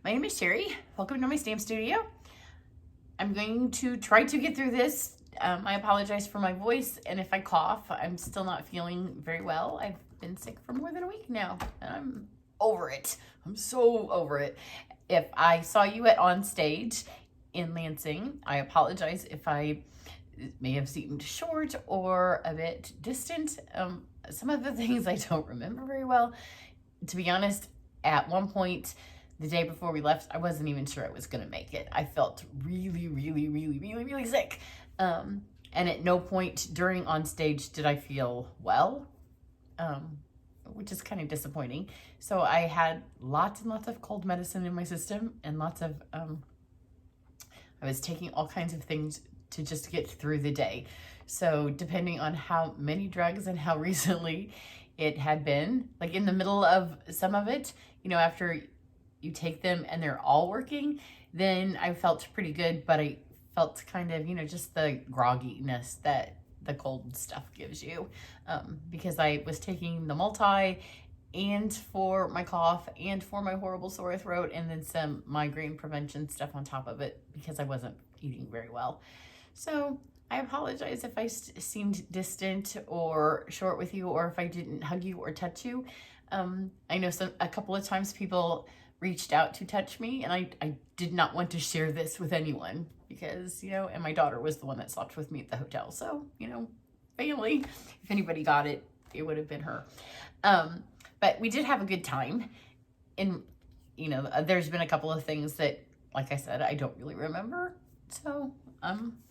My name is Cheri. Welcome to my stamp studio. I'm going to try to get through this. I apologize for my voice, and if I cough, I'm still not feeling very well. I've been sick for more than a week now, and I'm over it. I'm so over it. If I saw you at On Stage in Lansing, I apologize if I may have seemed short or a bit distant. Some of the things I don't remember very well. To be honest, at one point, the day before we left, I wasn't even sure I was going to make it. I felt really sick. And at no point during On Stage did I feel well, which is kind of disappointing. So I had lots and lots of cold medicine in my system, and lots of, I was taking all kinds of things to just get through the day. So depending on how many drugs and how recently it had been, like in the middle of some of it, after you take them and they're all working, then I felt pretty good, but I felt kind of, just the grogginess that the cold stuff gives you, because I was taking the multi and for my cough and for my horrible sore throat, and then some migraine prevention stuff on top of it because I wasn't eating very well. So I apologize if I seemed distant or short with you, or if I didn't hug you or touch you. I know a couple of times people reached out to touch me, and I did not want to share this with anyone because, and my daughter was the one that slept with me at the hotel. So, family, if anybody got it, it would have been her. But we did have a good time. And, there's been a couple of things that, like I said, I don't really remember. So,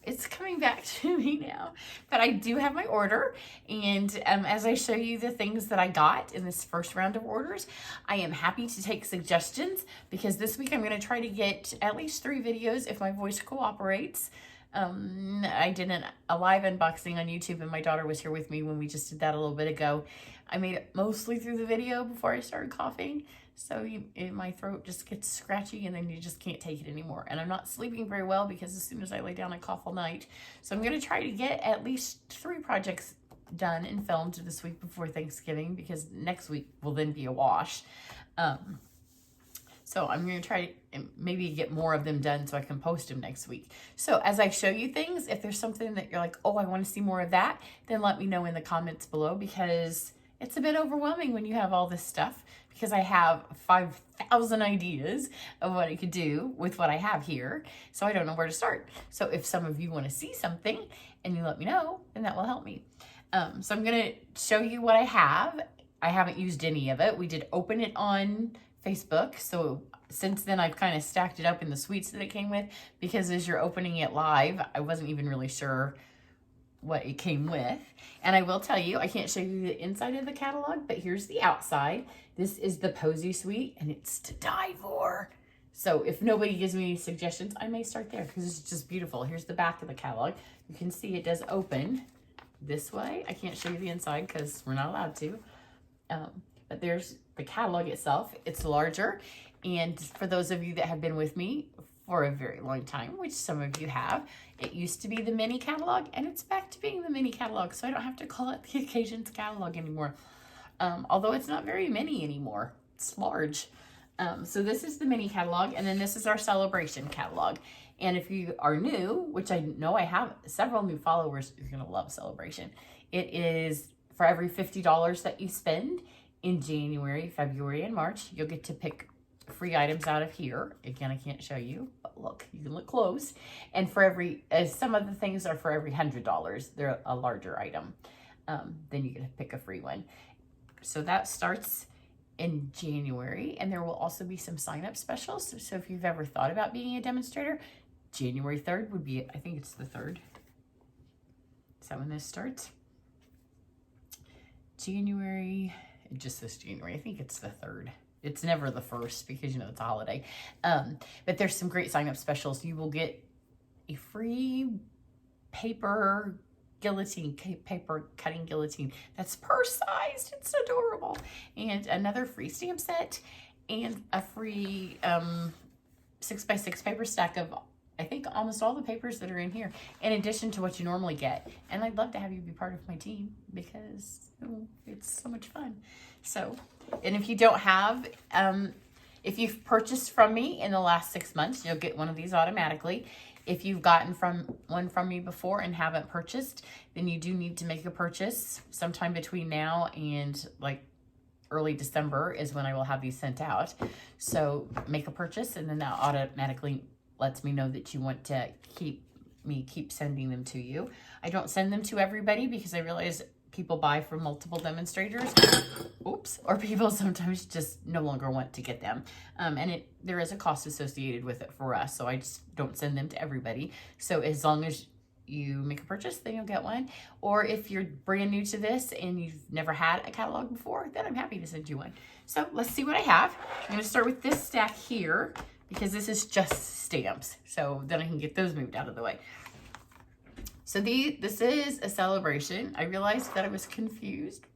it's coming back to me now, but I do have my order. And as I show you the things that I got in this first round of orders, I am happy to take suggestions, because this week I'm going to try to get at least 3 videos if my voice cooperates. I did a live unboxing on YouTube, and my daughter was here with me when we just did that a little bit ago. I made it mostly through the video before I started coughing. So my throat just gets scratchy, and then you just can't take it anymore. And I'm not sleeping very well because as soon as I lay down, I cough all night. So I'm going to try to get at least 3 projects done and filmed this week before Thanksgiving, because next week will then be a wash. So I'm going to try to maybe get more of them done so I can post them next week. So as I show you things, if there's something that you're like, oh, I want to see more of that, then let me know in the comments below, because it's a bit overwhelming when you have all this stuff, because I have 5,000 ideas of what I could do with what I have here. So I don't know where to start. So if some of you want to see something and you let me know, then that will help me. So I'm going to show you what I have. I haven't used any of it. We did open it on Facebook. So since then, I've kind of stacked it up in the suites that it came with, because as you're opening it live, I wasn't even really sure what it came with. And I will tell you, I can't show you the inside of the catalog, but here's the outside. This is the Posy Suite, and it's to die for. So if nobody gives me any suggestions, I may start there, because it's just beautiful. Here's the back of the catalog. You can see it does open this way. I can't show you the inside because we're not allowed to. But there's the catalog itself. It's larger. And for those of you that have been with me for a very long time, which some of you have, it used to be the mini catalog, and it's back to being the mini catalog. So I don't have to call it the Occasions catalog anymore. Although it's not very mini anymore. It's large. So this is the mini catalog, and then this is our Sale-A-Bration catalog. And if you are new, which I know I have several new followers, you're going to love Sale-A-Bration. It is for every $50 that you spend in January, February, and March, you'll get to pick free items out of here. Again, I can't show you, but look, you can look close. And for some of the things are for every $100. They're a larger item. Then you get to pick a free one. So that starts in January, and there will also be some sign-up specials. So if you've ever thought about being a demonstrator, January 3rd would be, I think it's the 3rd. Is that when this starts? January, just this January, I think it's the 3rd. It's never the 1st because, it's a holiday. But there's some great sign-up specials. You will get a free paper cutting guillotine that's purse-sized. It's adorable. And another free stamp set, and a free 6x6 paper stack of, I think, almost all the papers that are in here, in addition to what you normally get. And I'd love to have you be part of my team, because it's so much fun. So, and if you don't have If you've purchased from me in the last 6 months, you'll get one of these automatically. If you've gotten one from me before and haven't purchased, then you do need to make a purchase sometime between now and like early December is when I will have these sent out. So make a purchase, and then that automatically lets me know that you want to keep sending them to you. I don't send them to everybody because I realize people buy from multiple demonstrators, or people sometimes just no longer want to get them. And there is a cost associated with it for us, so I just don't send them to everybody. So as long as you make a purchase, then you'll get one. Or if you're brand new to this and you've never had a catalog before, then I'm happy to send you one. So let's see what I have. I'm gonna start with this stack here because this is just stamps. So then I can get those moved out of the way. So this is a Sale-A-Bration. I realized that I was confused.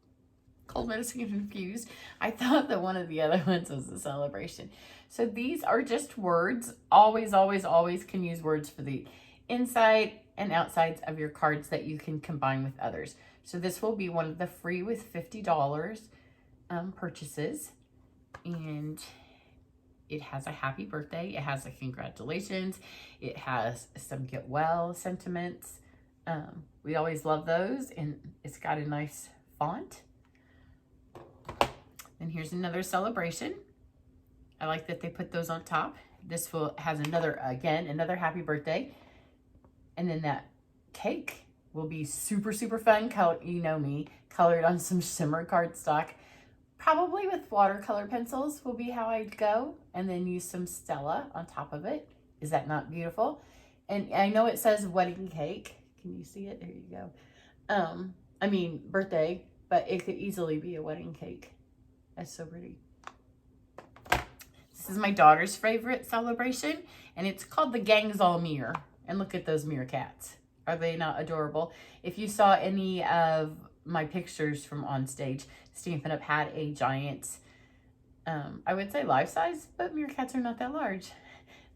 Cold medicine confused. I thought that one of the other ones was a Sale-A-Bration. So these are just words. Always, always, always can use words for the inside and outsides of your cards that you can combine with others. So this will be one of the free with $50 purchases. And it has a happy birthday. It has a congratulations. It has some get well sentiments. We always love those, and it's got a nice font. And here's another Sale-A-Bration. I like that they put those on top. This has another happy birthday. And then that cake will be super, super fun. You know me, colored on some shimmer cardstock. Probably with watercolor pencils will be how I'd go. And then use some Stella on top of it. Is that not beautiful? And I know it says wedding cake. Can you see it? There you go. I mean birthday, but it could easily be a wedding cake. That's so pretty. This is my daughter's favorite Sale-A-Bration, and it's called the Gang's All Mirror. And look at those meerkats. Are they not adorable? If you saw any of my pictures from on stage, Stampin' Up! Had a giant, I would say life size, but meerkats are not that large.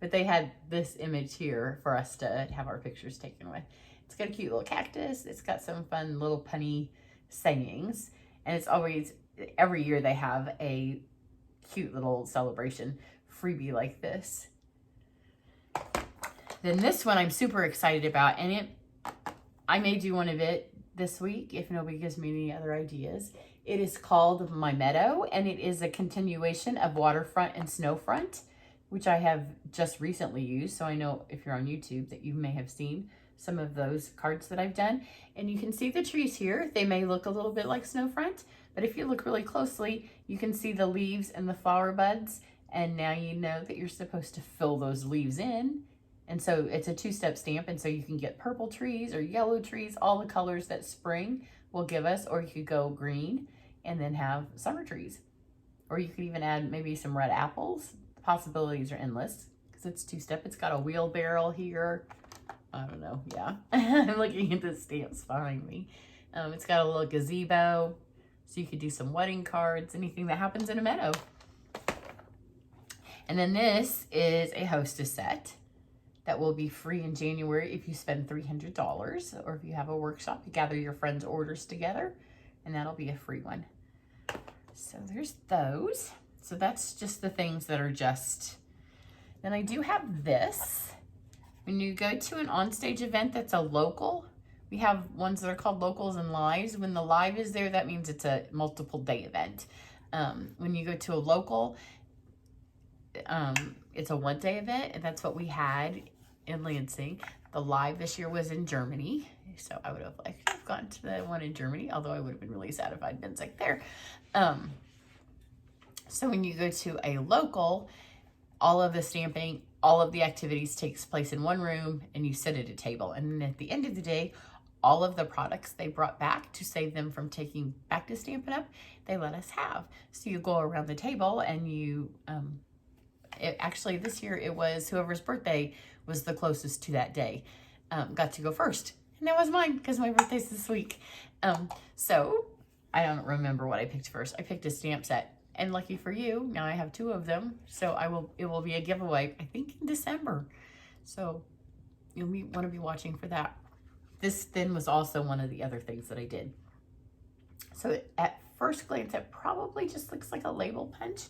But they had this image here for us to have our pictures taken with. It's got a cute little cactus. It's got some fun little punny sayings. And it's always, every year they have a cute little Sale-A-Bration freebie like this. Then this one I'm super excited about, and I may do one of it this week if nobody gives me any other ideas. It is called My Meadow, and it is a continuation of Waterfront and Snowfront, which I have just recently used. So I know if you're on YouTube that you may have seen some of those cards that I've done. And you can see the trees here. They may look a little bit like Snowfront, but if you look really closely, you can see the leaves and the flower buds. And now you know that you're supposed to fill those leaves in. And so it's a two-step stamp, and so you can get purple trees or yellow trees, all the colors that spring will give us, or you could go green and then have summer trees. Or you could even add maybe some red apples. The possibilities are endless because it's two-step. It's got a wheelbarrow here. I don't know, yeah. I'm looking at the stamps behind me. It's got a little gazebo, so you could do some wedding cards, anything that happens in a meadow. And then this is a hostess set that will be free in January if you spend $300, or if you have a workshop, you gather your friends' orders together, and that'll be a free one. So there's those. So that's just the things that are just. Then I do have this. When you go to an onstage event that's a local, we have ones that are called locals and lives. When the live is there, that means it's a multiple day event. When you go to a local, it's a one-day event, and that's what we had in Lansing. The live this year was in Germany, so I would have liked to have gone to the one in Germany, although I would have been really sad if I'd been sick there. So when you go to a local, all of the stamping, all of the activities takes place in one room, and you sit at a table. And then at the end of the day, all of the products they brought back to save them from taking back to Stampin' Up, they let us have. So you go around the table and you, actually this year it was whoever's birthday was the closest to that day, got to go first. And that was mine because my birthday's this week. So I don't remember what I picked first. I picked a stamp set. And lucky for you, now I have 2 of them. So it will be a giveaway, I think in December. So you'll want to be watching for that. This then was also one of the other things that I did. So at first glance, it probably just looks like a label punch.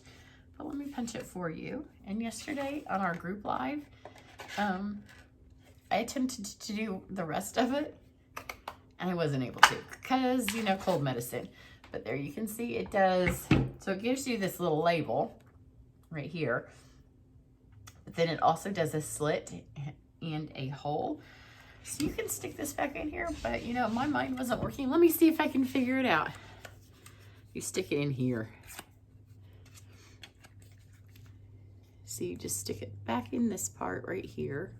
but let me punch it for you. And yesterday on our group live, I attempted to do the rest of it, and I wasn't able to because, you know, cold medicine. But there you can see it does. So it gives you this little label right here. But then it also does a slit and a hole. So you can stick this back in here, but you know, my mind wasn't working. Let me see if I can figure it out. You stick it in here. So you just stick it back in this part right here.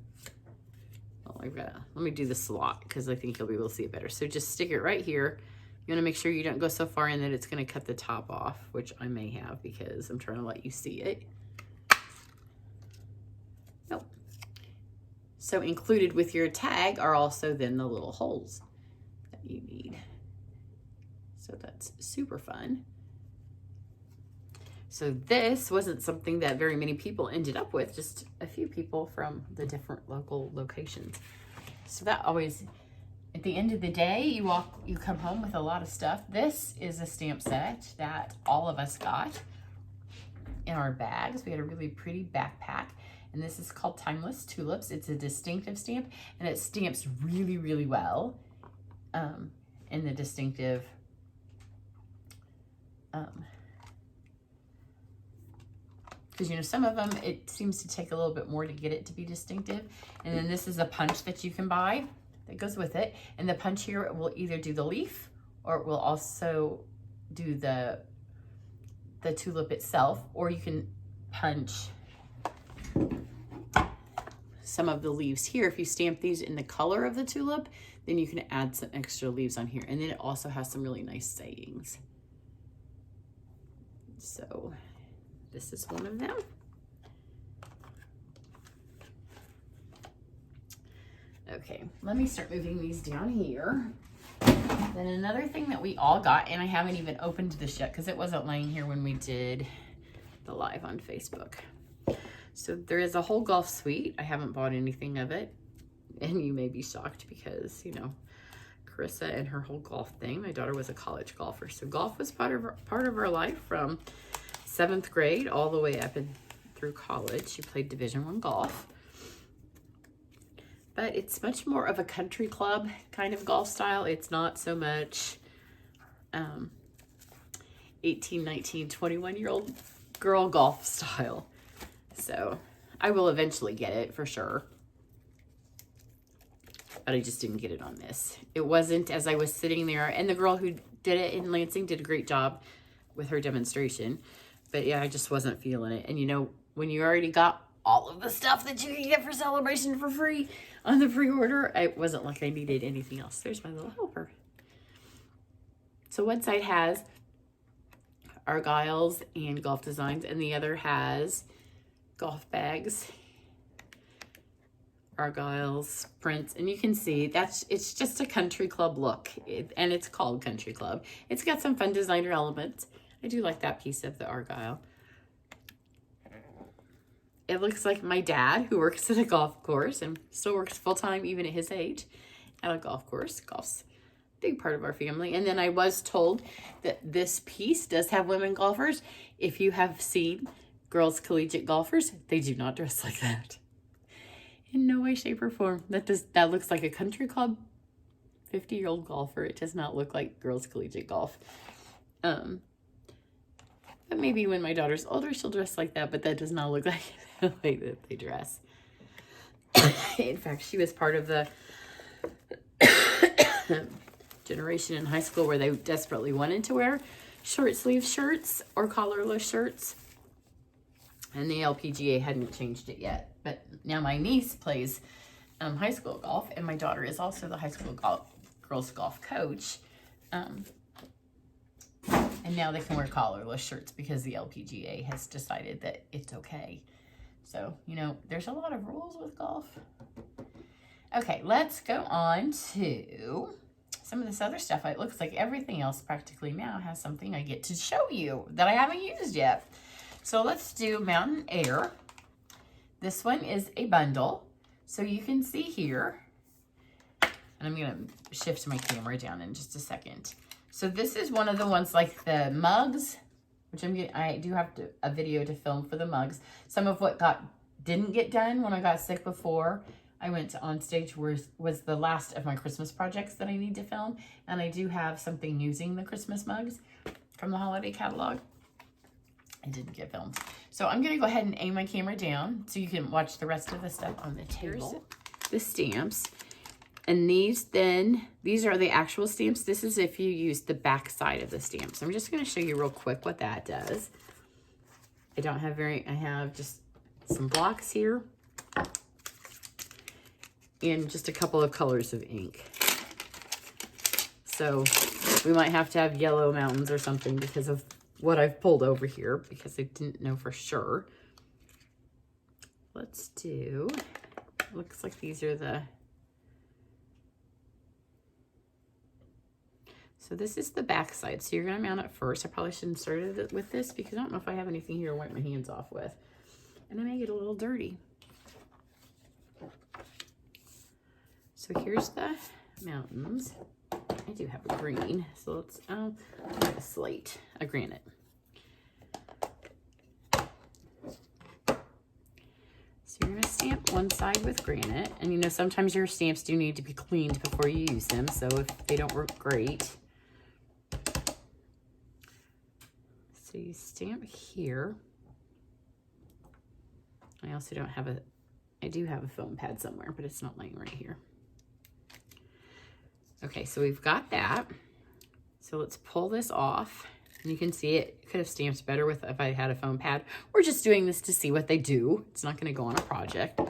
Oh, let me do the slot because I think you'll be able to see it better. So just stick it right here. You want to make sure you don't go so far in that it's going to cut the top off, which I may have because I'm trying to let you see it. Nope. So included with your tag are also then the little holes that you need. So that's super fun. So this wasn't something that very many people ended up with, just a few people from the different local locations. So that always, at the end of the day, you come home with a lot of stuff. This is a stamp set that all of us got in our bags. We had a really pretty backpack, and this is called Timeless Tulips. It's a distinctive stamp, and it stamps really, really well in the distinctive because, you know, some of them, it seems to take a little bit more to get it to be distinctive. And then this is a punch that you can buy that goes with it. And the punch here will either do the leaf or it will also do the tulip itself, or you can punch some of the leaves here. If you stamp these in the color of the tulip, then you can add some extra leaves on here. And then it also has some really nice sayings. So this is one of them. Okay, let me start moving these down here. Then another thing that we all got, and I haven't even opened this yet because it wasn't laying here when we did the live on Facebook. So there is a whole golf suite. I haven't bought anything of it, and you may be shocked because, you know, Carissa and her whole golf thing. My daughter was a college golfer, so golf was part of her life from 7th grade all the way up and through college. She played Division I golf. But it's much more of a country club kind of golf style. It's not so much 18, 19, 21-year-old girl golf style. So I will eventually get it for sure. But I just didn't get it on this. It wasn't as I was sitting there. And the girl who did it in Lansing did a great job with her demonstration. But yeah, I just wasn't feeling it. And you know, when you already got all of the stuff that you can get for Sale-A-Bration for free on the pre-order, it wasn't like I needed anything else. There's my little helper. So one side has Argyles and golf designs, and the other has golf bags, Argyles, prints, and you can see it's just a country club look, and it's called Country Club. It's got some fun designer elements. I do like that piece of the Argyle. It looks like my dad, who works at a golf course and still works full-time even at his age at a golf course. Golf's a big part of our family. And then I was told that this piece does have women golfers. If you have seen girls collegiate golfers, they do not dress like that. In no way, shape, or form. That looks like a country club 50-year-old golfer. It does not look like girls collegiate golf. But maybe when my daughter's older, she'll dress like that, but that does not look like the way that they dress. In fact, she was part of the generation in high school where they desperately wanted to wear short sleeve shirts or collarless shirts. And the LPGA hadn't changed it yet. But now my niece plays high school golf, and my daughter is also the high school girls golf coach. And now they can wear collarless shirts because the LPGA has decided that it's okay. So, you know, there's a lot of rules with golf. Okay, let's go on to some of this other stuff. It looks like everything else practically now has something I get to show you that I haven't used yet. So let's do Mountain Air. This one is a bundle. So you can see here, and I'm going to shift my camera down in just a second. So this is one of the ones like the mugs which I do have a video to film for the mugs. Some of what didn't get done when I got sick before I went on stage was the last of my Christmas projects that I need to film. And I do have something using the Christmas mugs from the holiday catalog. It didn't get filmed. So I'm going to go ahead and aim my camera down so you can watch the rest of the stuff on the table. The stamps. And these are the actual stamps. This is if you use the back side of the stamps. I'm just going to show you real quick what that does. I have just some blocks here. And just a couple of colors of ink. So we might have to have yellow mountains or something because of what I've pulled over here, because I didn't know for sure. Let's do, looks like these are so this is the back side. So you're gonna mount it first. I probably shouldn't start it with this because I don't know if I have anything here to wipe my hands off with. And I may get a little dirty. So here's the mountains. I do have a green, so let's a slate, a granite. So you're gonna stamp one side with granite, and you know sometimes your stamps do need to be cleaned before you use them, so if they don't work great. So you stamp here. I also don't have I do have a foam pad somewhere, but it's not laying right here. Okay, so we've got that. So let's pull this off. And you can see it could have stamped better if I had a foam pad. We're just doing this to see what they do. It's not gonna go on a project.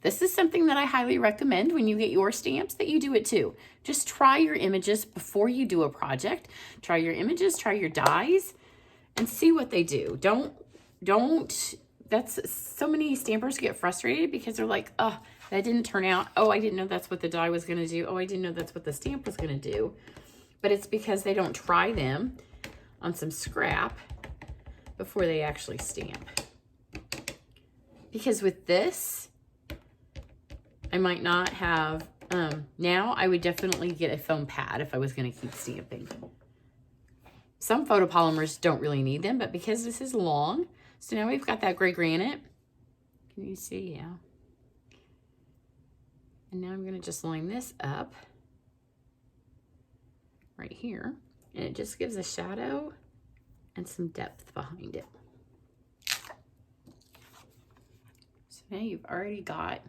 This is something that I highly recommend when you get your stamps, that you do it too. Just try your images before you do a project. Try your images, try your dies, and see what they do. That's so many stampers get frustrated because they're like, oh, that didn't turn out. Oh, I didn't know that's what the die was going to do. Oh, I didn't know that's what the stamp was going to do. But it's because they don't try them on some scrap before they actually stamp. Because with this, I might not have, now I would definitely get a foam pad if I was going to keep stamping. Some photopolymers don't really need them, but because this is long, so now we've got that gray granite. Can you see? Yeah. And now I'm going to just line this up right here. And it just gives a shadow and some depth behind it. So now you've already got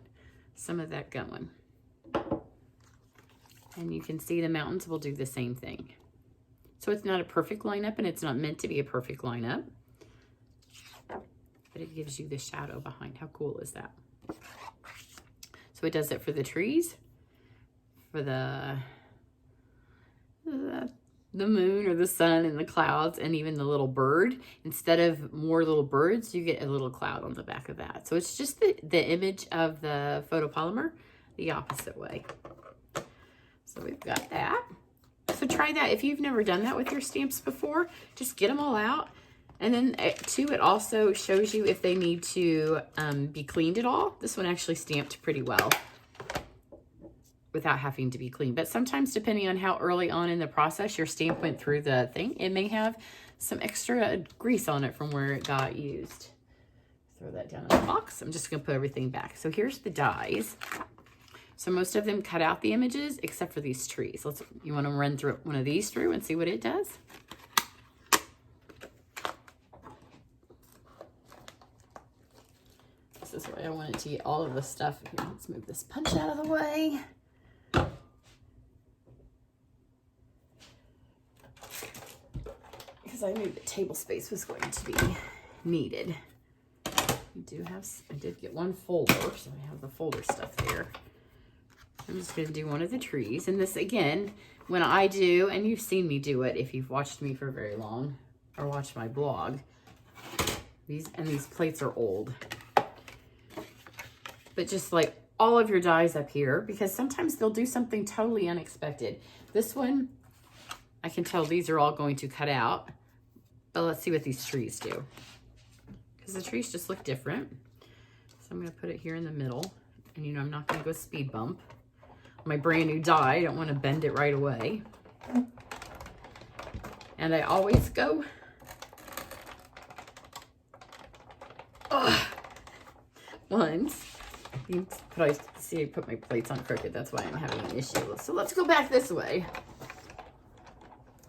some of that going. And you can see the mountains will do the same thing. So it's not a perfect lineup, and it's not meant to be a perfect lineup. But it gives you the shadow behind. How cool is that? So it does it for the trees, for the moon or the sun and the clouds, and even the little bird. Instead of more little birds, you get a little cloud on the back of that. So it's just the image of the photopolymer the opposite way. So we've got that. So try that. If you've never done that with your stamps before, just get them all out. And then too, it also shows you if they need to be cleaned at all. This one actually stamped pretty well without having to be cleaned. But sometimes, depending on how early on in the process your stamp went through the thing, it may have some extra grease on it from where it got used. Throw that down in the box. I'm just gonna put everything back. So here's the dies. So most of them cut out the images except for these trees. You wanna run through one of these through and see what it does? This is why I wanted to get all of the stuff. Here, let's move this punch out of the way. Because I knew that table space was going to be needed. I did get one folder, so I have the folder stuff there. I'm just going to do one of the trees. And this, again, when I do, and you've seen me do it if you've watched me for very long or watched my blog, these plates are old. But just like all of your dies up here, because sometimes they'll do something totally unexpected. This one, I can tell these are all going to cut out. But let's see what these trees do. Because the trees just look different. So I'm going to put it here in the middle. And you know, I'm not going to go speed bump. My brand new die, I don't want to bend it right away. And I always go, once. You probably see I put my plates on crooked. That's why I'm having an issue. So let's go back this way.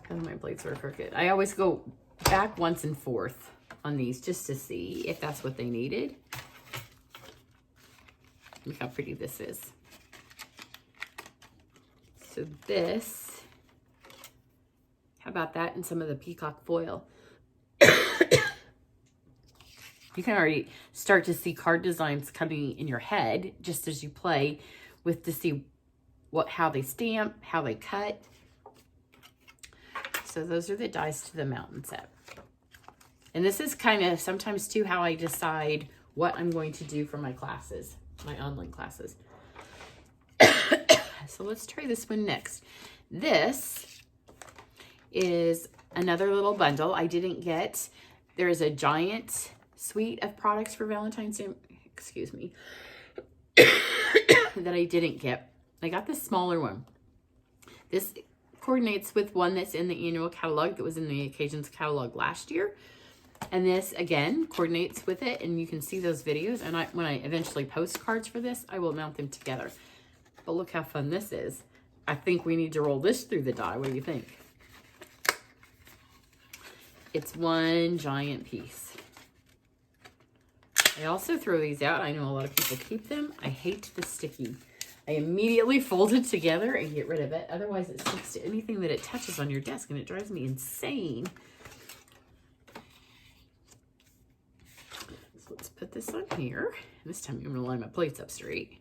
Because my plates are crooked. I always go back once and forth on these just to see if that's what they needed. Look how pretty this is. So this, how about that and some of the peacock foil? You can already start to see card designs coming in your head just as you play with to see how they stamp, how they cut. So those are the dies to the mountain set. And this is kind of sometimes too how I decide what I'm going to do for my classes, my online classes. So let's try this one next. This is another little bundle I didn't get. There is a giant suite of products for Valentine's Day, excuse me, that I didn't get. I got the smaller one. This coordinates with one that's in the annual catalog that was in the occasions catalog last year. And this again coordinates with it, and you can see those videos. And when I eventually post cards for this, I will mount them together. But look how fun this is. I think we need to roll this through the die. What do you think? It's one giant piece. I also throw these out. I know a lot of people keep them. I hate the sticky. I immediately fold it together and get rid of it. Otherwise, it sticks to anything that it touches on your desk, and it drives me insane. So let's put this on here. This time I'm going to line my plates up straight.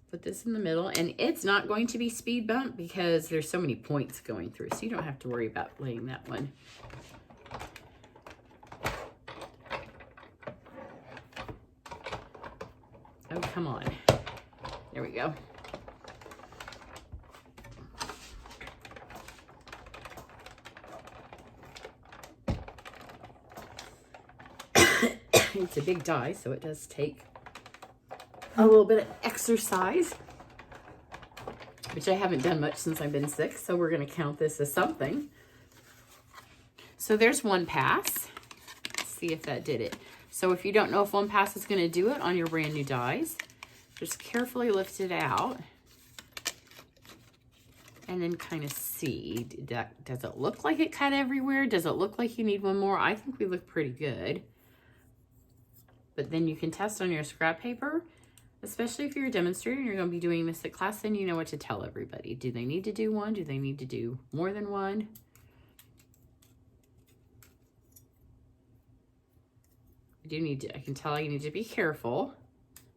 Put this in the middle, and it's not going to be speed bump because there's so many points going through, so you don't have to worry about laying that one. Oh, come on. There we go. It's a big die, so it does take a little bit of exercise, which I haven't done much since I've been sick, so we're going to count this as something. So there's one pass. Let's see if that did it. So if you don't know if one pass is going to do it on your brand new dies, just carefully lift it out and then kind of see, does it look like it cut everywhere? Does it look like you need one more? I think we look pretty good. But then you can test on your scrap paper, especially if you're a demonstrator and you're going to be doing this at class, then you know what to tell everybody. Do they need to do one? Do they need to do more than one? I can tell you need to be careful.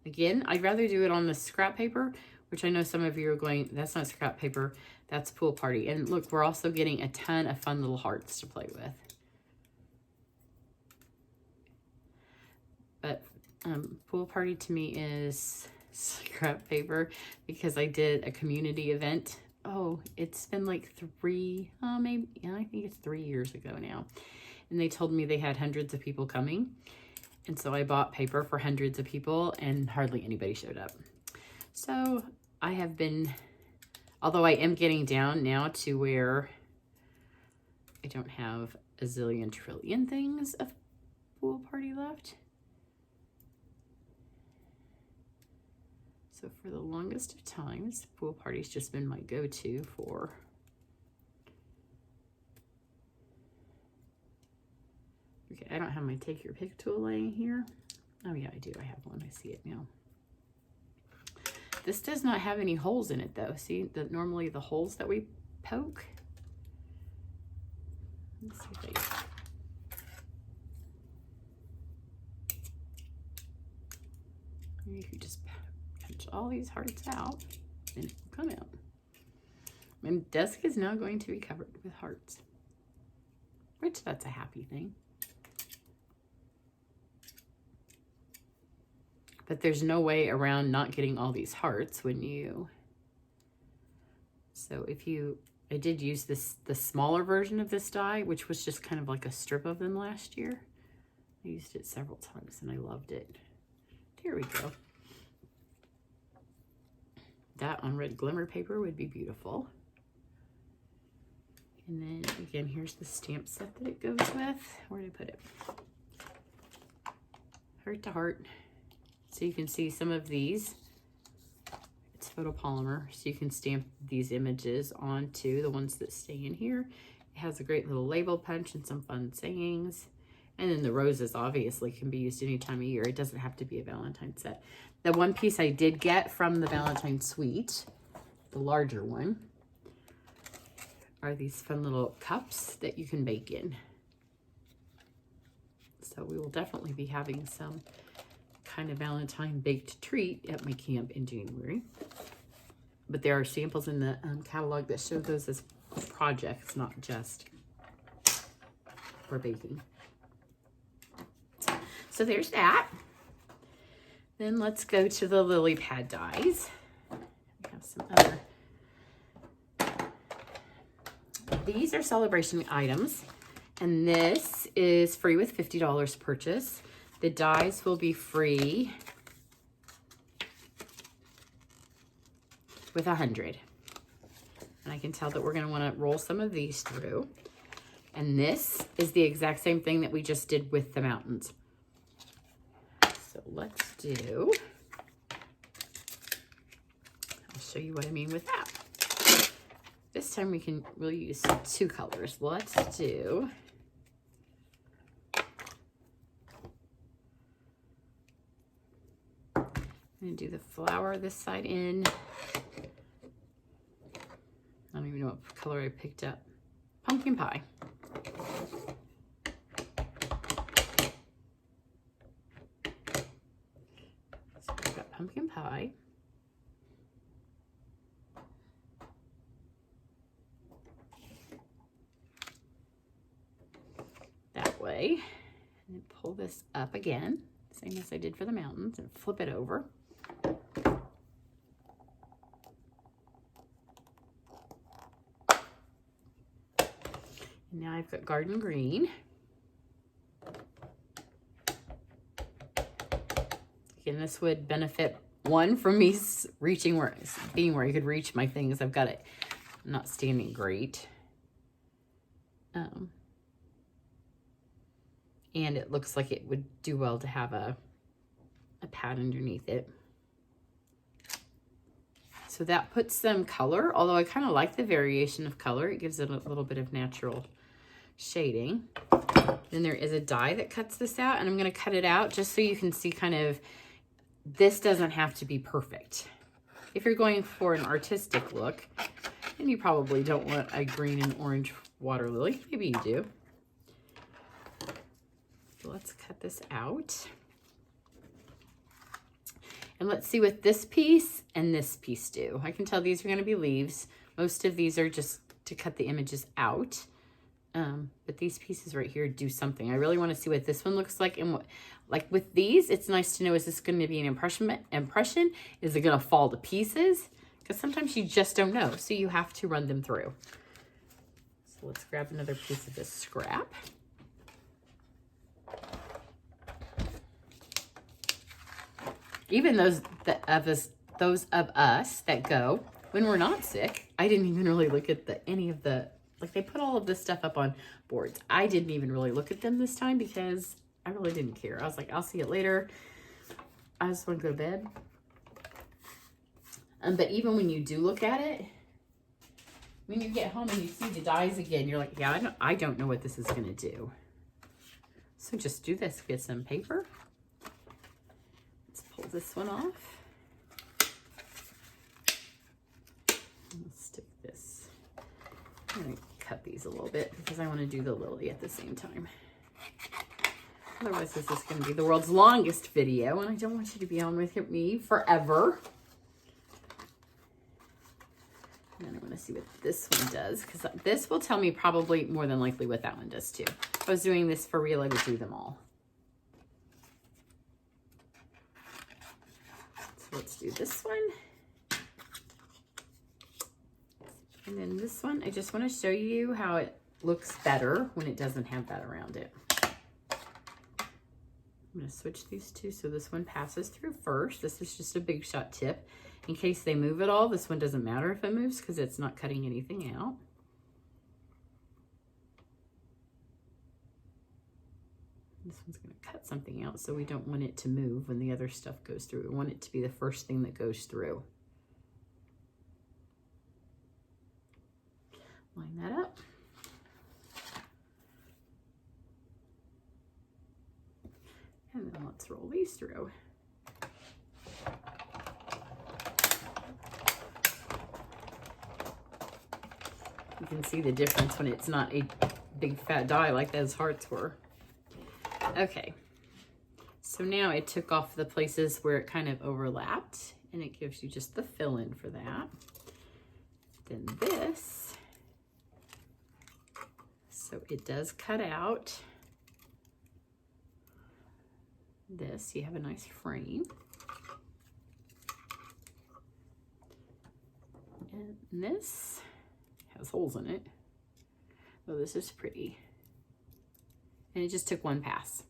Again, I'd rather do it on the scrap paper, which I know some of you are going, that's not scrap paper, that's Pool Party. And look, we're also getting a ton of fun little hearts to play with. But Pool Party to me is scrap paper because I did a community event. Oh, it's been like maybe, yeah, I think it's 3 years ago now. And they told me they had hundreds of people coming. And so I bought paper for hundreds of people and hardly anybody showed up. So I have been, although I am getting down now to where I don't have a zillion trillion things of Pool Party left. So for the longest of times, Pool Party's just been my go-to for okay, I don't have my take your pick tool laying here. Oh yeah, I do. I have one. I see it now. This does not have any holes in it though. See, normally the holes that we poke. Let's see if you just punch all these hearts out and it will come out. My desk is now going to be covered with hearts, which that's a happy thing. But there's no way around not getting all these hearts when you, so if you, I did use the smaller version of this die, which was just kind of like a strip of them last year. I used it several times and I loved it. Here we go. That on red glimmer paper would be beautiful. And then again, here's the stamp set that it goes with. Where did I put it? Heart to heart. So you can see some of these. It's photopolymer, so you can stamp these images onto the ones that stay in here. It has a great little label punch and some fun sayings. And then the roses obviously can be used any time of year. It doesn't have to be a Valentine set. The one piece I did get from the Valentine Suite, the larger one, are these fun little cups that you can bake in. So we will definitely be having some kind of Valentine baked treat at my camp in January. But there are samples in the catalog that show those as projects, not just for baking. So there's that. Then let's go to the lily pad dies. We have some other. These are Sale-A-Bration items, and this is free with $50 purchase. The dies will be free with 100. And I can tell that we're going to want to roll some of these through. And this is the exact same thing that we just did with the mountains. So let's do, I'll show you what I mean with that. This time we'll use 2 colors. Let's do, I'm going to do the flower this side in. I don't even know what color I picked up. Pumpkin pie. So I've got pumpkin pie. That way. And then pull this up again, same as I did for the mountains, and flip it over. Now I've got garden green. Again, this would benefit one from me reaching being where I could reach my things. I've got it not standing great. And it looks like it would do well to have a pad underneath it. So that puts some color, although I kind of like the variation of color. It gives it a little bit of natural shading. Then there is a die that cuts this out, and I'm going to cut it out just so you can see kind of, this doesn't have to be perfect. If you're going for an artistic look, and you probably don't want a green and orange water lily, maybe you do. So let's cut this out. And let's see what this piece and this piece do. I can tell these are going to be leaves. Most of these are just to cut the images out. But these pieces right here do something. I really want to see what this one looks like. And what, like with these, it's nice to know, is this going to be an impression? Is it going to fall to pieces? Because sometimes you just don't know. So you have to run them through. So let's grab another piece of this scrap. Even those of us that go when we're not sick, I didn't even really look at any of the, like they put all of this stuff up on boards. I didn't even really look at them this time because I really didn't care. I was like, I'll see it later. I just want to go to bed. But even when you do look at it, when you get home and you see the dies again, you're like, yeah, I don't know what this is going to do. So just do this. Get some paper. Let's pull this one off. Let's stick this. I'm going to cut these a little bit because I want to do the lily at the same time. Otherwise, this is going to be the world's longest video, and I don't want you to be on with me forever. And then I want to see what this one does, because this will tell me probably more than likely what that one does too. If I was doing this for real, I would do them all. So let's do this one. And then this one, I just want to show you how it looks better when it doesn't have that around it. I'm going to switch these two so this one passes through first. This is just a big shot tip. In case they move at all, this one doesn't matter if it moves because it's not cutting anything out. This one's going to cut something out, so we don't want it to move when the other stuff goes through. We want it to be the first thing that goes through. Line that up. And then let's roll these through. You can see the difference when it's not a big fat die like those hearts were. Okay, so now it took off the places where it kind of overlapped, and it gives you just the fill-in for that. Then this, so it does cut out this. You have a nice frame. And this has holes in it. Oh, this is pretty. And it just took one pass.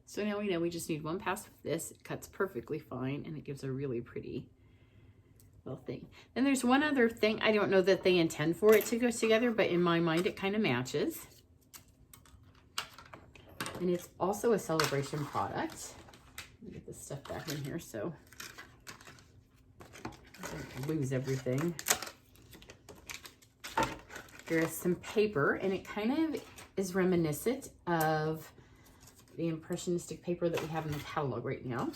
So now we know we just need one pass with this. It cuts perfectly fine, and it gives a really pretty little thing. Then there's one other thing. I don't know that they intend for it to go together, but in my mind it kind of matches. And it's also a Sale-A-Bration product. Let me get this stuff back in here so I don't lose everything. There is some paper, and it kind of is reminiscent of the impressionistic paper that we have in the catalog right now.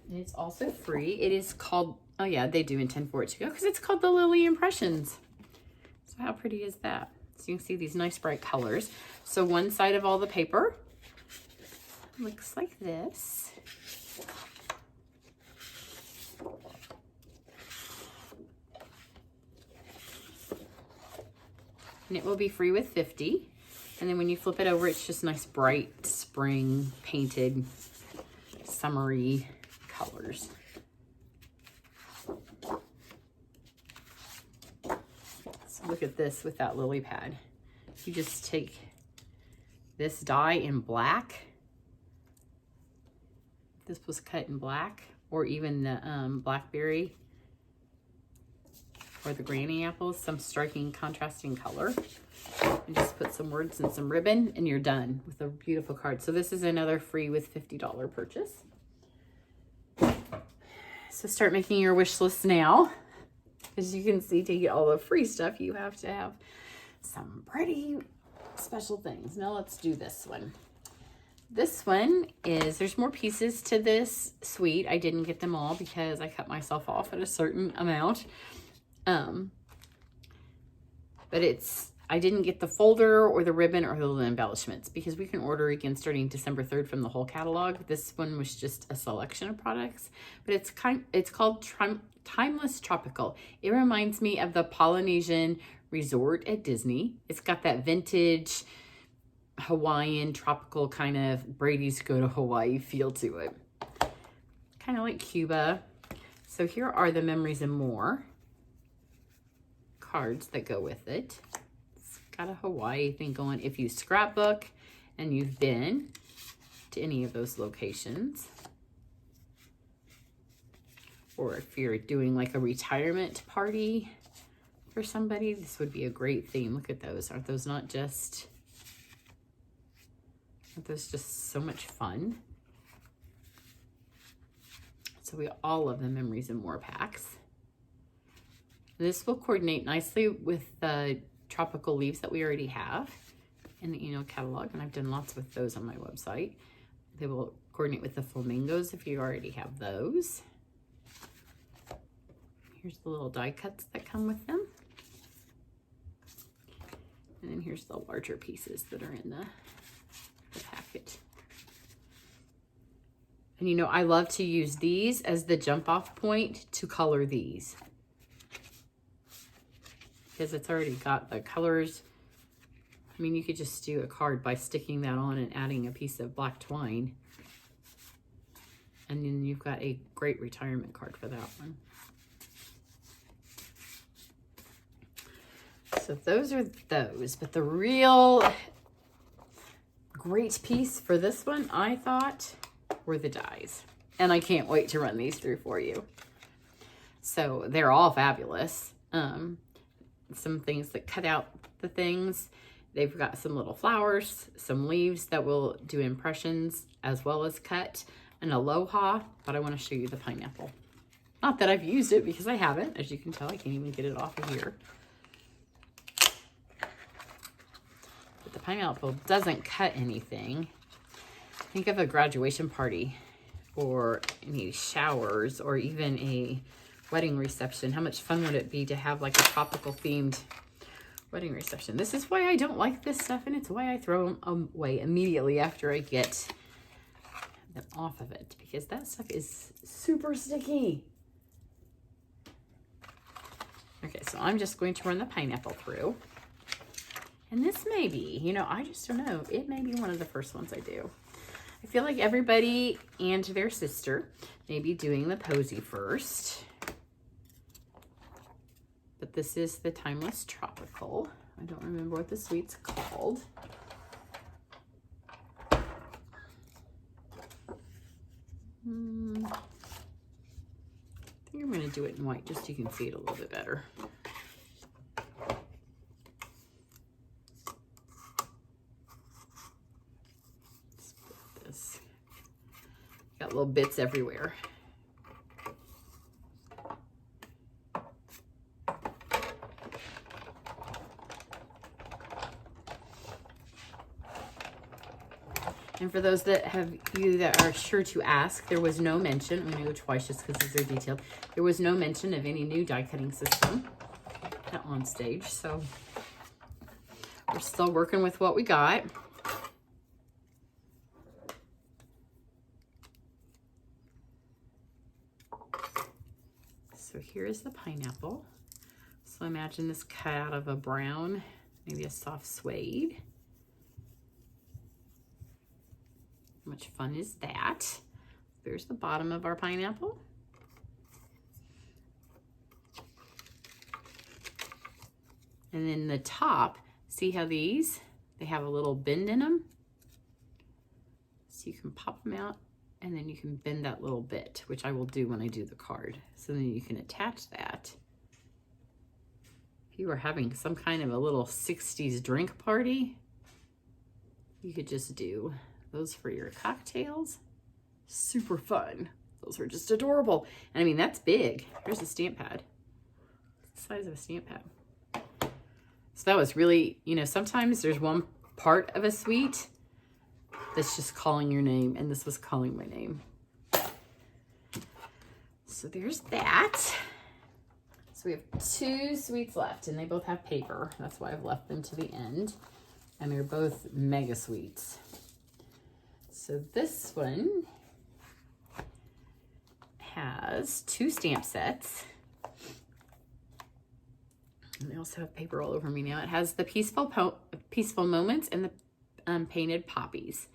And it's also free. It is called, oh yeah, they do intend for it to go because it's called the Lily Impressions. So how pretty is that? So you can see these nice bright colors. So one side of all the paper looks like this. And it will be free with 50. And then when you flip it over, it's just nice, bright, spring, painted, summery colors. So look at this with that lily pad. You just take this die in black. This was cut in black, or even the blackberry or the granny apples, some striking contrasting color. And just put some words and some ribbon, and you're done with a beautiful card. So this is another free with $50 purchase. So start making your wish list now. As you can see, to get all the free stuff, you have to have some pretty special things. Now let's do this one. This one is, there's more pieces to this suite. I didn't get them all because I cut myself off at a certain amount. But I didn't get the folder or the ribbon or the embellishments because we can order again starting December 3rd from the whole catalog. This one was just a selection of products, but it's called Timeless Tropical. It reminds me of the Polynesian resort at Disney. It's got that vintage Hawaiian tropical kind of Brady's Go to Hawaii feel to it. Kind of like Cuba. So here are the Memories and More cards that go with it. It's got a Hawaii thing going. If you scrapbook and you've been to any of those locations, or if you're doing like a retirement party for somebody, this would be a great theme. Look at those. Aren't those just so much fun? So we all love the Memories and More packs. This will coordinate nicely with the tropical leaves that we already have in the catalog, and I've done lots with those on my website. They will coordinate with the flamingos if you already have those. Here's the little die cuts that come with them. And then here's the larger pieces that are in the packet. And I love to use these as the jump off point to color these, because it's already got the colors. I mean, you could just do a card by sticking that on and adding a piece of black twine. And then you've got a great retirement card for that one. So those are those. But the real great piece for this one, I thought, were the dies. And I can't wait to run these through for you. So they're all fabulous. Some things that cut out the things. They've got some little flowers, some leaves that will do impressions as well as cut, an aloha, but I want to show you the pineapple. Not that I've used it because I haven't. As you can tell, I can't even get it off of here. But the pineapple doesn't cut anything. Think of a graduation party or any showers or even a wedding reception. How much fun would it be to have like a tropical themed wedding reception? This is why I don't like this stuff, and it's why I throw them away immediately after I get them off of it, because that stuff is super sticky. Okay, so I'm just going to run the pineapple through. And this may be, you know, I just don't know. It may be one of the first ones I do. I feel like everybody and their sister may be doing the posy first. But this is the Timeless Tropical. I don't remember what the sweet's called. I think I'm going to do it in white just so you can see it a little bit better. Split this. Got little bits everywhere. And for those that are sure to ask, there was no mention, I'm going to go twice just because these are detailed. There was no mention of any new die cutting system on stage. So we're still working with what we got. So here is the pineapple. So imagine this cut out of a brown, maybe a soft suede. How much fun is that? There's the bottom of our pineapple. And then the top, see how these, they have a little bend in them? So you can pop them out and then you can bend that little bit, which I will do when I do the card. So then you can attach that. If you were having some kind of a little 60s drink party, you could just do those for your cocktails. Super fun. Those are just adorable. And I mean, that's big. Here's a stamp pad. It's the size of a stamp pad. So that was really, you know, sometimes there's one part of a suite that's just calling your name, and this was calling my name. So there's that. So we have 2 suites left, and they both have paper. That's why I've left them to the end. And they're both mega suites. So this one has 2 stamp sets. And they also have paper all over me now. It has the peaceful moments and the painted poppies.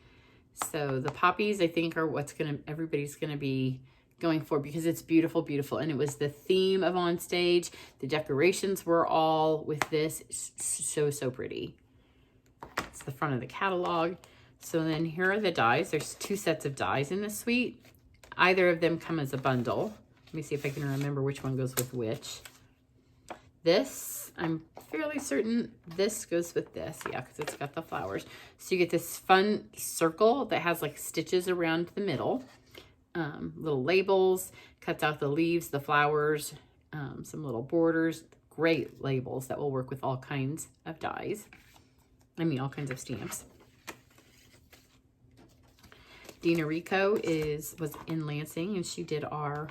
So the poppies, I think, are what's everybody's gonna be going for, because it's beautiful, beautiful. And it was the theme of On Stage. The decorations were all with this. It's so pretty. It's the front of the catalog. So then here are the dies. There's 2 sets of dies in this suite. Either of them come as a bundle. Let me see if I can remember which one goes with which. This, I'm fairly certain this goes with this. Yeah, because it's got the flowers. So you get this fun circle that has like stitches around the middle. Little labels, cuts out the leaves, the flowers, some little borders. Great labels that will work with all kinds of dies. I mean, all kinds of stamps. Dina Rico was in Lansing, and she did our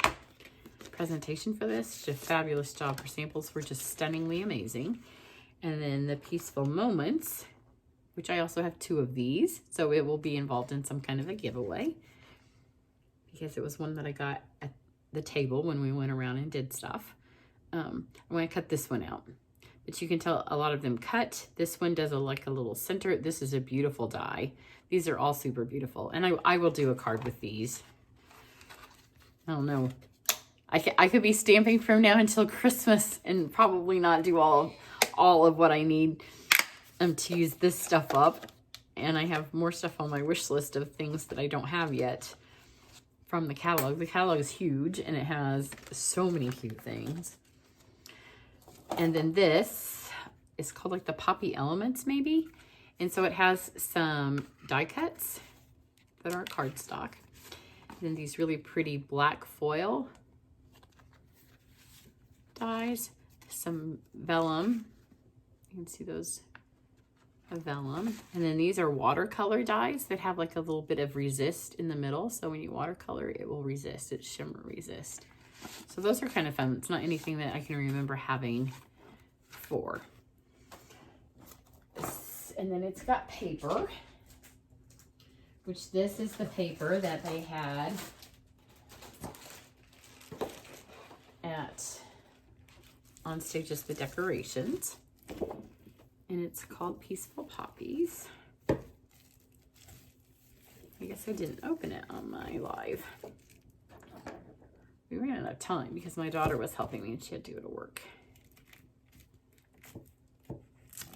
presentation for this. She did a fabulous job. Her samples were just stunningly amazing. And then the Peaceful Moments, which I also have 2 of these, so it will be involved in some kind of a giveaway, because it was one that I got at the table when we went around and did stuff. I'm going to cut this one out, but you can tell a lot of them cut. This one does like a little center. This is a beautiful die. These are all super beautiful, and I will do a card with these. I don't know. I could be stamping from now until Christmas and probably not do all of what I need to use this stuff up. And I have more stuff on my wish list of things that I don't have yet from the catalog. The catalog is huge and it has so many cute things. And then this is called like the Poppy Elements maybe. And so it has some die cuts that aren't cardstock. And then these really pretty black foil dies, some vellum. You can see those vellum. And then these are watercolor dies that have like a little bit of resist in the middle. So when you watercolor, it will resist. It's shimmer resist. So those are kind of fun. It's not anything that I can remember having before. And then it's got paper, which this is the paper that they had on stage as the decorations. And it's called Peaceful Poppies. I guess I didn't open it on my live. We ran out of time because my daughter was helping me and she had to go to work.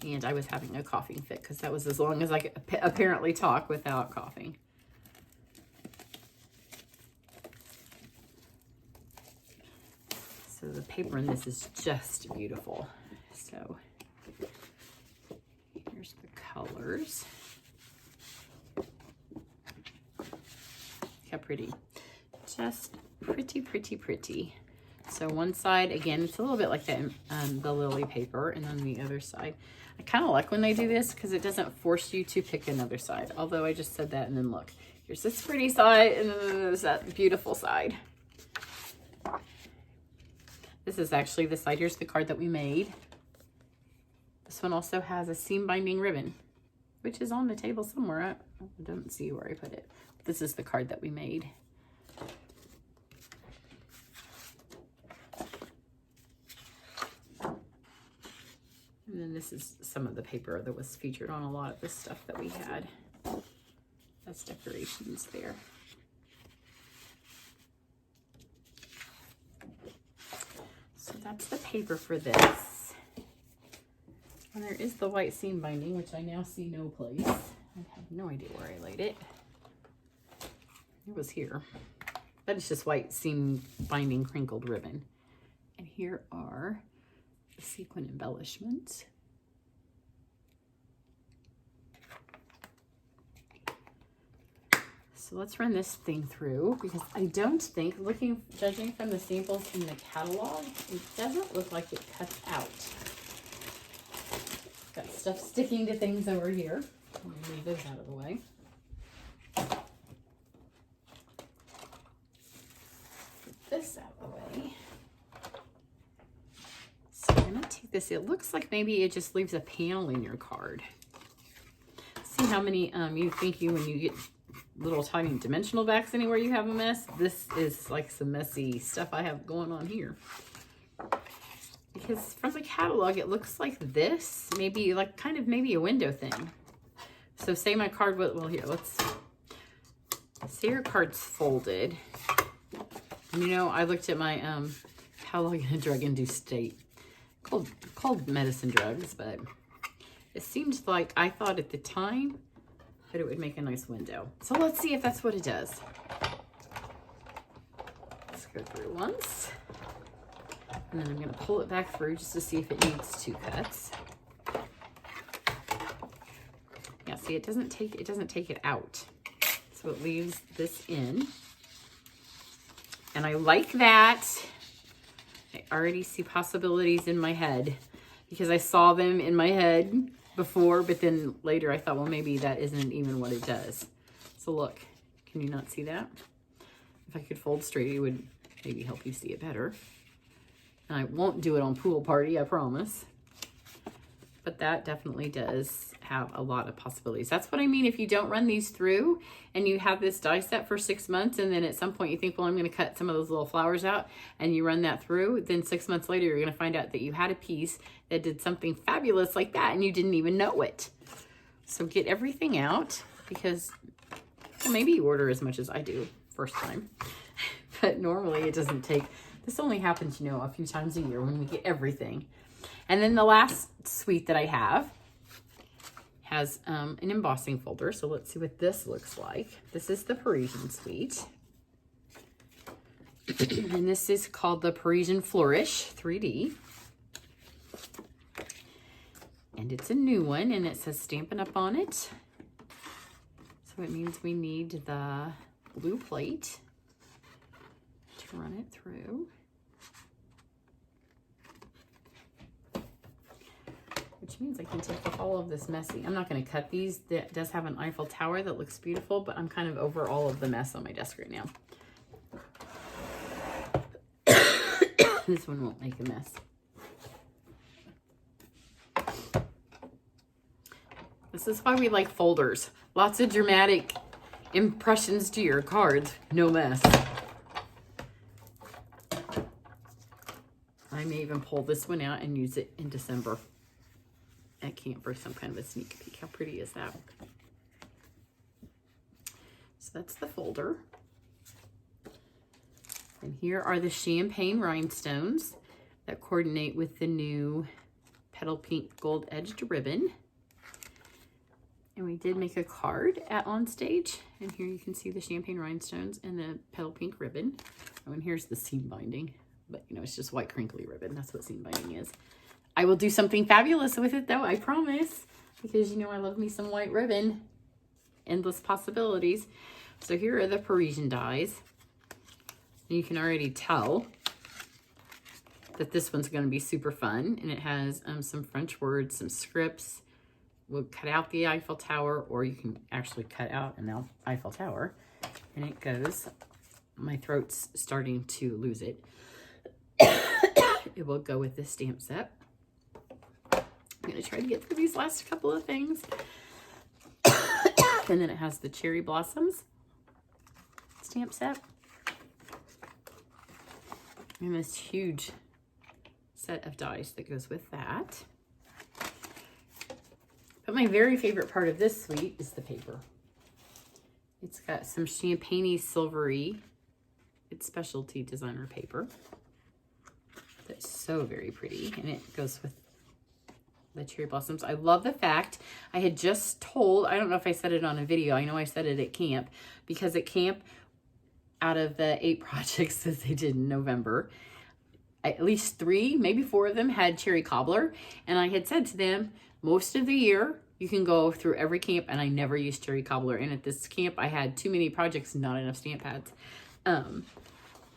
And I was having a coughing fit because that was as long as I could apparently talk without coughing. So the paper in this is just beautiful. So here's the colors. Look how pretty. Just pretty, pretty, pretty. So one side, again, it's a little bit like the lily paper, and then the other side. I kind of like when they do this because it doesn't force you to pick another side. Although I just said that, and then look, here's this pretty side, and then there's that beautiful side. This is actually the side. Here's the card that we made. This one also has a seam binding ribbon, which is on the table somewhere. I don't see where I put it. This is the card that we made. And then this is some of the paper that was featured on a lot of the stuff that we had. That's decorations there. So that's the paper for this. And there is the white seam binding, which I now see no place. I have no idea where I laid it. It was here. That is just white seam binding crinkled ribbon. And here are the sequin embellishments. So let's run this thing through because I don't think, judging from the samples in the catalog, it doesn't look like it cuts out. Got stuff sticking to things over here. I'm gonna move those out of the way. Get this out of the way. So I'm gonna take this. It looks like maybe it just leaves a panel in your card. See how many you think when you get little tiny dimensional backs anywhere you have a mess. This is like some messy stuff I have going on here. Because from the catalog, it looks like this, maybe like kind of maybe a window thing. So say my card, well here, let's say your card's folded. And you know, I looked at my catalog in a drug-induced state called medicine drugs, but it seemed like I thought at the time that it would make a nice window. So let's see if that's what it does. Let's go through once. And then I'm gonna pull it back through just to see if it needs 2 cuts. Yeah, see, it doesn't take it out. So it leaves this in. And I like that. I already see possibilities in my head because I saw them in my head before, but then later I thought, well, maybe that isn't even what it does. So look, can you not see that? If I could fold straight, it would maybe help you see it better. And I won't do it on pool party, I promise. But that definitely does have a lot of possibilities. That's what I mean. If you don't run these through and you have this die set for 6 months, and then at some point you think, well, I'm going to cut some of those little flowers out, and you run that through, then 6 months later, you're going to find out that you had a piece that did something fabulous like that, and you didn't even know it. So get everything out because well, maybe you order as much as I do first time, but normally it doesn't take, this only happens, you know, a few times a year when we get everything. And then the last suite that I have has an embossing folder. So let's see what this looks like. This is the Parisian suite. And this is called the Parisian Flourish 3D. And it's a new one, and it says Stampin' Up on it. So it means we need the blue plate to run it through. Which means I can take off all of this messy. I'm not going to cut these. That does have an Eiffel Tower that looks beautiful, but I'm kind of over all of the mess on my desk right now. This one won't make a mess. This is why we like folders. Lots of dramatic impressions to your cards. No mess. I may even pull this one out and use it in December at camp for some kind of a sneak peek. How pretty is that? So that's the folder. And here are the champagne rhinestones that coordinate with the new petal pink gold edged ribbon. And we did make a card at On Stage. And here you can see the champagne rhinestones and the petal pink ribbon. Oh, and here's the seam binding. But, you know, it's just white crinkly ribbon. That's what seam binding is. I will do something fabulous with it, though. I promise. Because, you know, I love me some white ribbon. Endless possibilities. So here are the Parisian dies. And you can already tell that this one's going to be super fun. And it has some French words, some scripts. We'll cut out the Eiffel Tower, or you can actually cut out an Eiffel Tower. And it goes, my throat's starting to lose it. It will go with this stamp set. I'm going to try to get through these last couple of things. And then it has the Cherry Blossoms stamp set. And this huge set of dies that goes with that. But my very favorite part of this suite is the paper. It's got some champagne-y silvery. It's specialty designer paper. That's so very pretty. And it goes with the cherry blossoms. I love the fact I had just told, I don't know if I said it on a video. I know I said it at camp. Because at camp, out of the 8 projects that they did in November, at least 3, maybe 4 of them had cherry cobbler. And I had said to them, most of the year, you can go through every camp, and I never used cherry cobbler. And at this camp, I had too many projects, not enough stamp pads.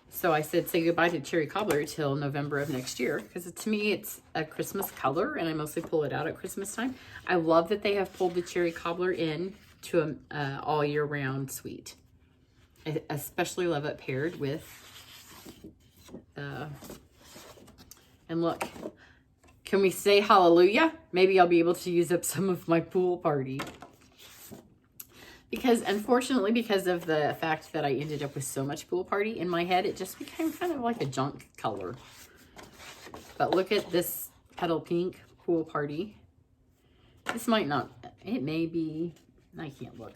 So I said, say goodbye to cherry cobbler till November of next year. Because to me, it's a Christmas color, and I mostly pull it out at Christmas time. I love that they have pulled the cherry cobbler in to an all year round suite. I especially love it paired with, and look. Can we say hallelujah? Maybe I'll be able to use up some of my pool party. Because unfortunately, because of the fact that I ended up with so much pool party in my head, it just became kind of like a junk color. But look at this petal pink pool party. This might not, it may be, I can't look.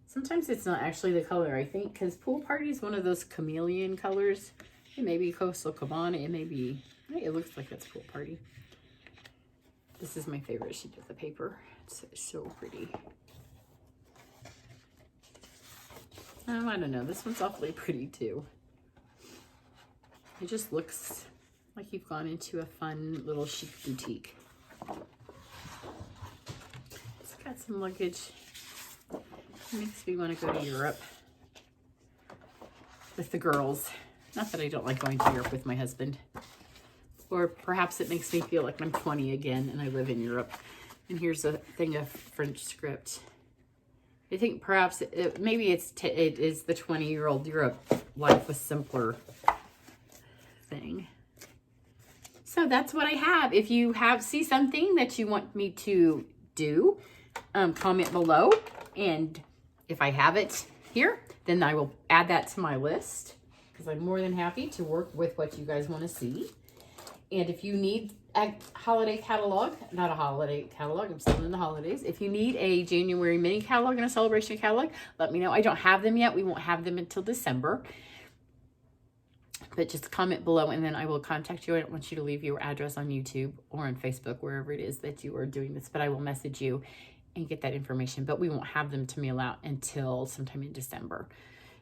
Sometimes it's not actually the color, I think, because pool party is one of those chameleon colors. It may be Coastal Cabana, it may be, it looks like it's pool party. This is my favorite sheet of the paper. It's so pretty. Oh, I don't know. This one's awfully pretty too. It just looks like you've gone into a fun little chic boutique. It's got some luggage. It makes me want to go to Europe with the girls. Not that I don't like going to Europe with my husband. Or perhaps it makes me feel like I'm 20 again and I live in Europe. And here's a thing of French script. I think perhaps maybe it is the 20-year-old Europe life was simpler thing. So that's what I have. If you see something that you want me to do, comment below. And if I have it here, then I will add that to my list. Because I'm more than happy to work with what you guys want to see. And if you need a holiday catalog, not a holiday catalog, I'm still in the holidays. If you need a January mini catalog and a Sale-A-Bration catalog, let me know. I don't have them yet. We won't have them until December. But just comment below and then I will contact you. I don't want you to leave your address on YouTube or on Facebook, wherever it is that you are doing this. But I will message you and get that information. But we won't have them to mail out until sometime in December.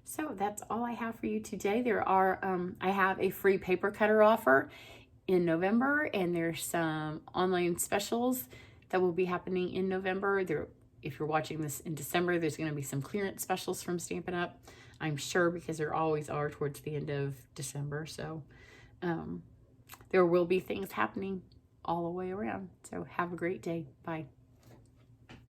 So that's all I have for you today. There are, I have a free paper cutter offer in November, and there's some online specials that will be happening in November. If you're watching this in December, there's going to be some clearance specials from Stampin' Up, I'm sure, because there always are towards the end of December. So there will be things happening all the way around. So have a great day. Bye.